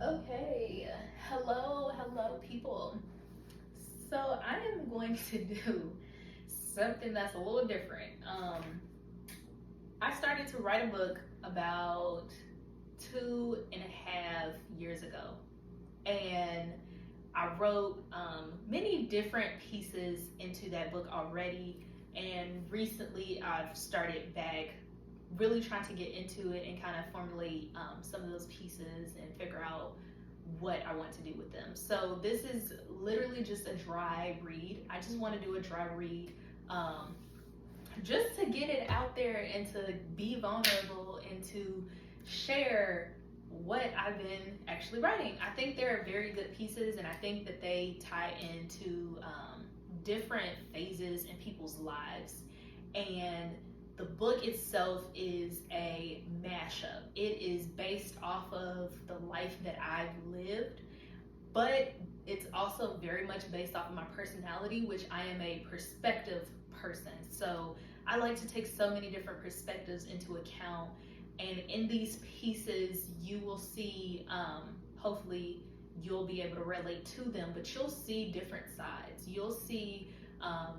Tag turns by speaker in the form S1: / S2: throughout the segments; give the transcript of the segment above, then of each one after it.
S1: Okay, hello, people. So I am going to do something that's a little different. I started to write a book about 2.5 years ago, and I wrote many different pieces into that book already. And recently, I've started back really trying to get into it and kind of formulate some of those pieces and figure out what I want to do with them. So this is literally just a dry read. I just want to do a dry read just to get it out there and to be vulnerable and to share what I've been actually writing. I think they're very good pieces, and I think that they tie into different phases in people's lives. And the book itself is a mashup. It is based off of the life that I've lived, but it's also very much based off of my personality, which I am a perspective person. So I like to take so many different perspectives into account. And in these pieces, you will see, hopefully, you'll be able to relate to them, but you'll see different sides. You'll see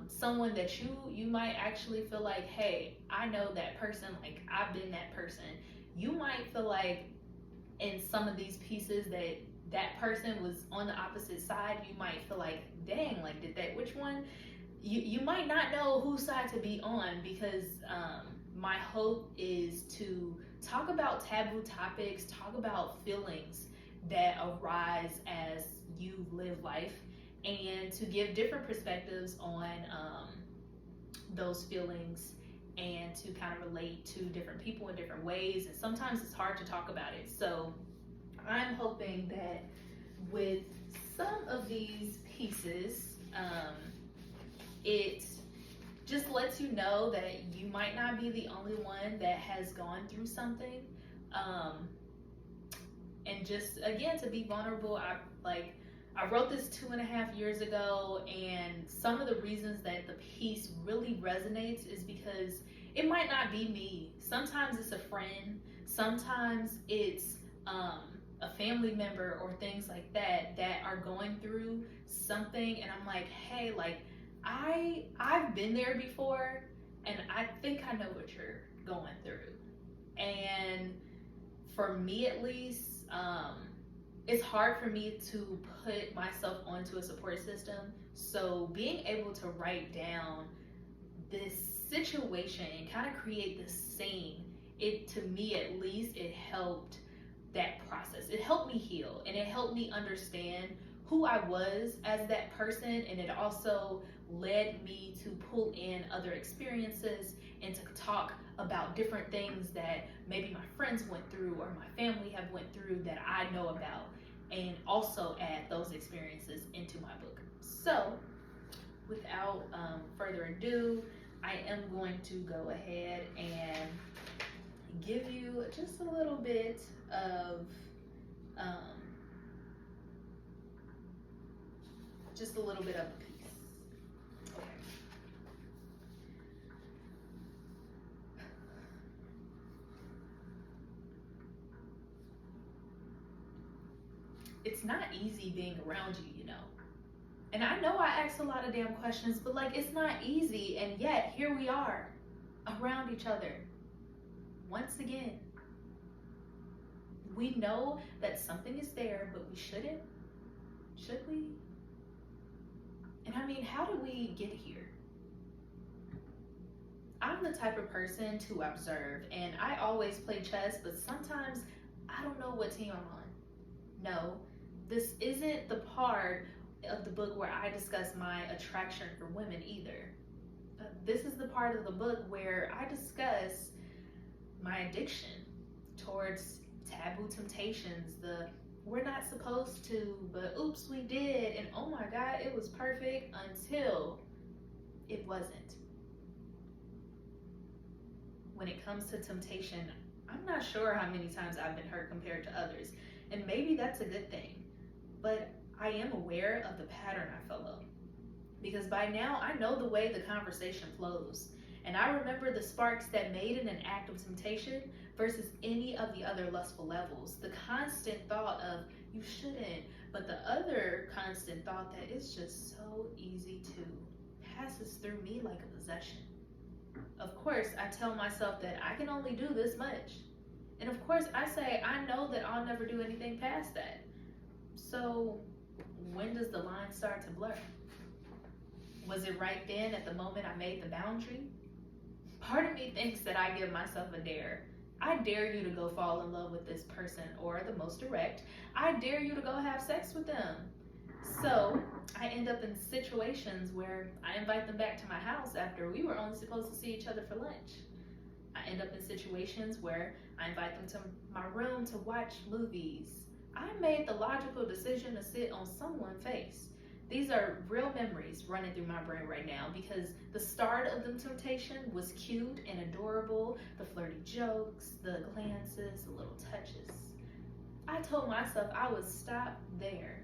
S1: someone that you might actually feel like, hey, I know that person, like I've been that person. You might feel like in some of these pieces that that person was on the opposite side. You might feel like, dang, like did that, which one? You might not know whose side to be on, because my hope is to talk about taboo topics, talk about feelings that arise as you live life, and to give different perspectives on those feelings, and to kind of relate to different people in different ways. And sometimes it's hard to talk about it. So I'm hoping that with some of these pieces, it just lets you know that you might not be the only one that has gone through something. And just again, to be vulnerable. I wrote this 2.5 years ago, and some of the reasons that the piece really resonates is because it might not be me. Sometimes it's a friend, sometimes it's a family member or things like that that are going through something, and I'm like, hey, like I've been there before, and I think I know what you're going through. And for me at least, it's hard for me to put myself onto a support system. So being able to write down this situation and kind of create this scene, it, to me at least, it helped that process. It helped me heal, and it helped me understand who I was as that person, and it also led me to pull in other experiences and to talk about different things that maybe my friends went through or my family have went through that I know about, and also add those experiences into my book. So without further ado, I am going to go ahead and give you just a little bit of the piece. Okay. It's not easy being around you, you know. And I know I asked a lot of damn questions, but like it's not easy, and yet here we are around each other. Once again, we know that something is there, but we shouldn't. Should we? And I mean, how did we get here? I'm the type of person to observe, and I always play chess, but sometimes I don't know what team I'm on. No, this isn't the part of the book where I discuss my attraction for women either. This is the part of the book where I discuss my addiction towards taboo temptations, the we're not supposed to, but oops, we did, and oh my God, it was perfect until it wasn't. When it comes to temptation, I'm not sure how many times I've been hurt compared to others, and maybe that's a good thing, but I am aware of the pattern I follow, because by now I know the way the conversation flows, and I remember the sparks that made it an act of temptation versus any of the other lustful levels. The constant thought of, You shouldn't. But the other constant thought that it's just so easy to passes through me like a possession. Of course, I tell myself that I can only do this much. And of course, I say I know that I'll never do anything past that. So, when does the line start to blur? Was it right then at the moment I made the boundary? Part of me thinks that I give myself a dare. I dare you to go fall in love with this person, or the most direct, I dare you to go have sex with them. So I end up in situations where I invite them back to my house after we were only supposed to see each other for lunch. I end up in situations where I invite them to my room to watch movies. I made the logical decision to sit on someone's face. These are real memories running through my brain right now because the start of the temptation was cute and adorable, the flirty jokes, the glances, the little touches. I told myself I would stop there.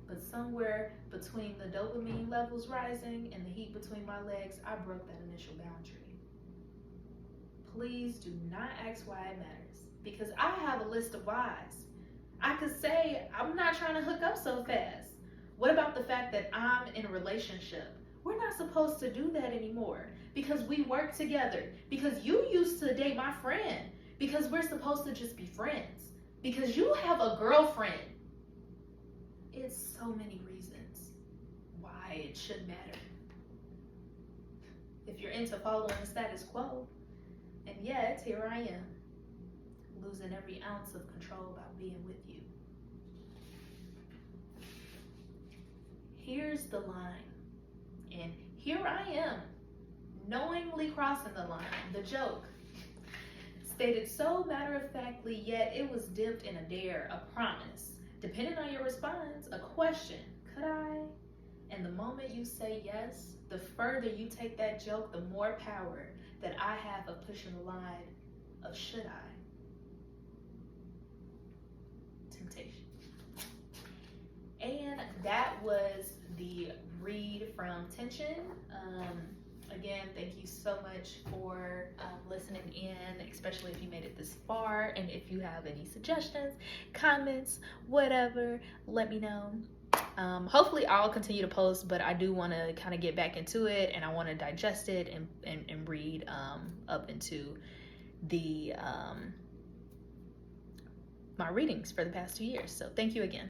S1: But somewhere between the dopamine levels rising and the heat between my legs, I broke that initial boundary. Please do not ask why it matters, because I have a list of whys. I could say, I'm not trying to hook up so fast. What about the fact that I'm in a relationship? We're not supposed to do that anymore because we work together, because you used to date my friend, because we're supposed to just be friends, because you have a girlfriend. It's so many reasons why it should matter. If you're into following the status quo, and yet here I am, losing every ounce of control about being with you. Here's the line, and here I am, knowingly crossing the line, the joke. Stated so matter-of-factly, yet it was dipped in a dare, a promise. Depending on your response, a question, could I? And the moment you say yes, the further you take that joke, the more power that I have of pushing the line of should I? Temptation. And that was the read from Tension. Again, thank you so much for listening in, especially if you made it this far. And if you have any suggestions, comments, whatever, let me know. Hopefully I'll continue to post, but I do want to kind of get back into it, and I want to digest it and read up into the my readings for the past 2 years. So thank you again.